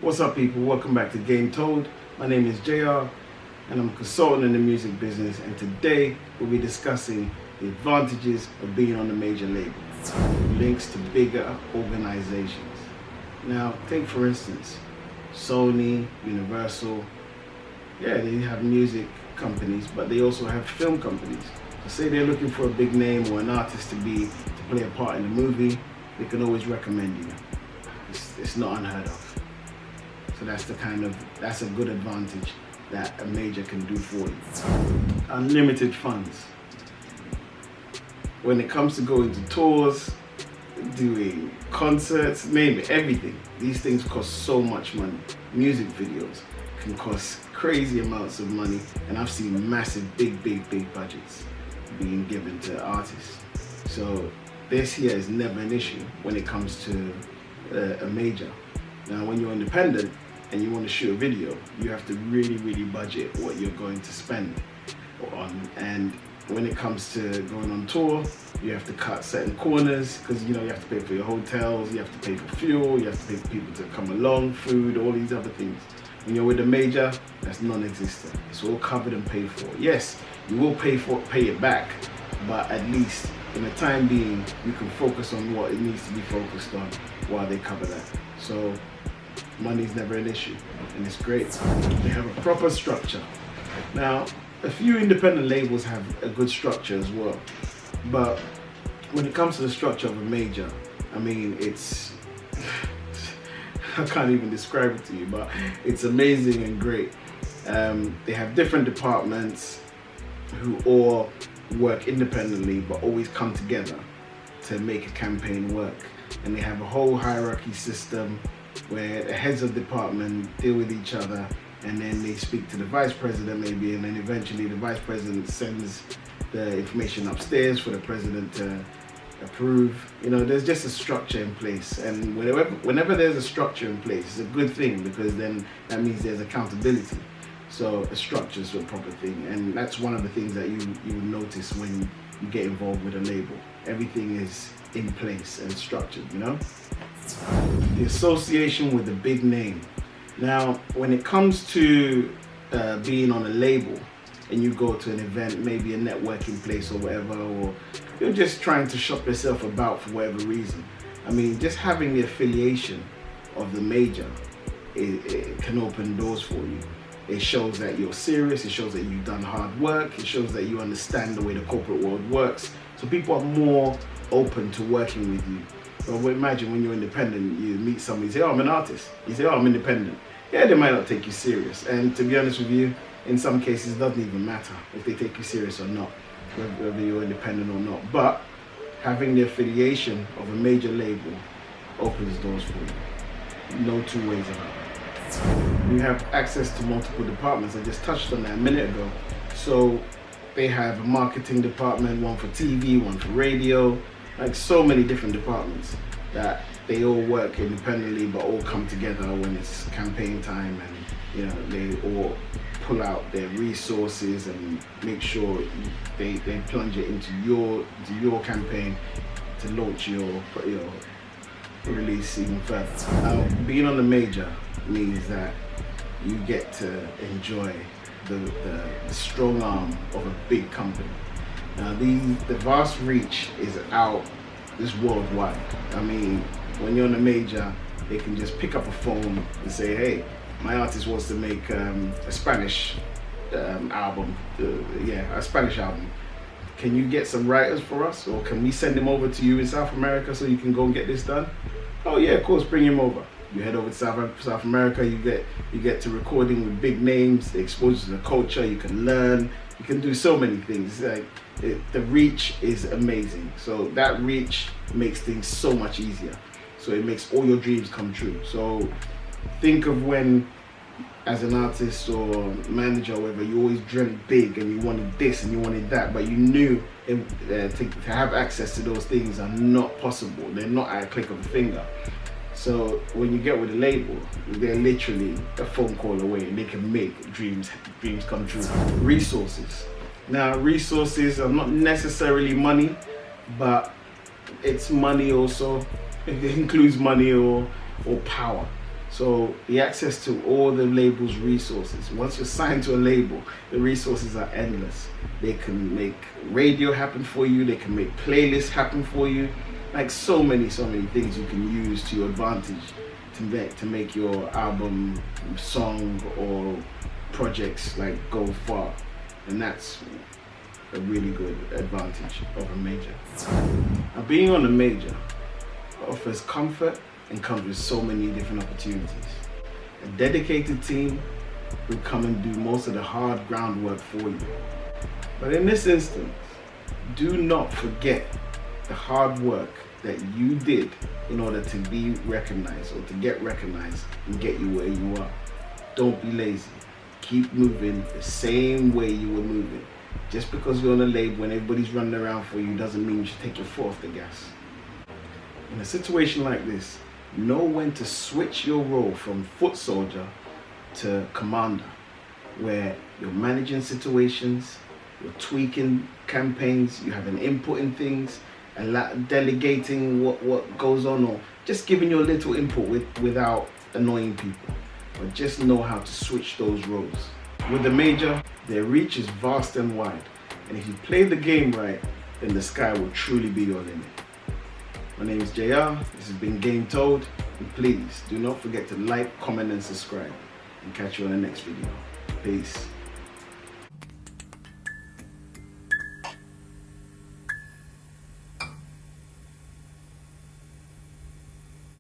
What's up, people? Welcome back to Game Told. My name is JR and I'm a consultant in the music business, and today we'll be discussing the advantages of being on a major label, links to bigger organizations. Now, take for instance, Sony, Universal, they have music companies, but they also have film companies. So say they're looking for a big name or an artist to play a part in a movie, they can always recommend you. It's not unheard of. So that's a good advantage that a major can do for you. Unlimited funds. When it comes to going to tours, doing concerts, name it, everything. These things cost so much money. Music videos can cost crazy amounts of money, and I've seen massive, big budgets being given to artists. So this here is never an issue when it comes to a major. Now, when you're independent and you want to shoot a video, you have to really budget what you're going to spend on. And when it comes to going on tour, you have to cut certain corners because you have to pay for your hotels, you have to pay for fuel, you have to pay for people to come along, food, all these other things. When you're with a major, that's non-existent. It's all covered and paid for. Yes, you will pay it back, but at least in the time being, you can focus on what it needs to be focused on while they cover that. So money's never an issue, and it's great. They have a proper structure. Now, a few independent labels have a good structure as well, but when it comes to the structure of a major, I mean, it's I can't even describe it to you, but it's amazing and great. They have different departments who all work independently but always come together to make a campaign work, and they have a whole hierarchy system where the heads of department deal with each other, and then they speak to the vice president maybe, and then eventually the vice president sends the information upstairs for the president to approve. There's just a structure in place, and whenever there's a structure in place, it's a good thing, because then that means there's accountability. So a structure is a proper thing, and that's one of the things that you will notice when you get involved with a label. Everything is in place and structured, The association with a big name. Now, when it comes to being on a label and you go to an event, maybe a networking place or whatever, or you're just trying to shop yourself about for whatever reason, I mean, just having the affiliation of the major, it can open doors for you. It shows that you're serious, it shows that you've done hard work, it shows that you understand the way the corporate world works. So people are more open to working with you. Well, imagine when you're independent, you meet somebody, you say, "Oh, I'm an artist." You say, "Oh, I'm independent." Yeah, they might not take you serious. And to be honest with you, in some cases, it doesn't even matter if they take you serious or not, whether you're independent or not. But having the affiliation of a major label opens doors for you. No two ways about it. You have access to multiple departments. I just touched on that a minute ago. So they have a marketing department, one for TV, one for radio, like so many different departments that they all work independently but all come together when it's campaign time, and they all pull out their resources and make sure they plunge it into your campaign to launch your release even further. Now, being on the major means that you get to enjoy the strong arm of a big company. Now, the vast reach is worldwide. I mean, when you're on a major, they can just pick up a phone and say, "Hey, my artist wants to make a Spanish album. A Spanish album. Can you get some writers for us, or can we send them over to you in South America so you can go and get this done?" "Oh yeah, of course, bring him over." You head over to South America, you get to recording with big names, they expose you to the culture, you can learn, you can do so many things. The reach is amazing. So that reach makes things so much easier. So it makes all your dreams come true. So think of when, as an artist or manager or whatever, you always dreamt big and you wanted this and you wanted that, but you knew to have access to those things are not possible. They're not at a click of a finger. So when you get with a label, they're literally a phone call away, and they can make dreams come true. Resources. Now, resources are not necessarily money, but it's money also. It includes money or power. So the access to all the label's resources. Once you're signed to a label, the resources are endless. They can make radio happen for you. They can make playlists happen for you. Like so many things you can use to your advantage to make your album, song, or projects like go far. And that's a really good advantage of a major. Now, being on a major offers comfort and comes with so many different opportunities. A dedicated team will come and do most of the hard groundwork for you. But in this instance, do not forget the hard work that you did in order to be recognized or to get recognized and get you where you are. Don't be lazy. Keep moving the same way you were moving. Just because you're on a label when everybody's running around for you doesn't mean you should take your foot off the gas. In a situation like this, know when to switch your role from foot soldier to commander, where you're managing situations, you're tweaking campaigns, you have an input in things, delegating what goes on, or just giving your little input without annoying people. But just know how to switch those roles. With the major, their reach is vast and wide, and if you play the game right, then the sky will truly be your limit. My name is JR, this has been Game Told, and please do not forget to like, comment and subscribe, and catch you on the next video. Peace.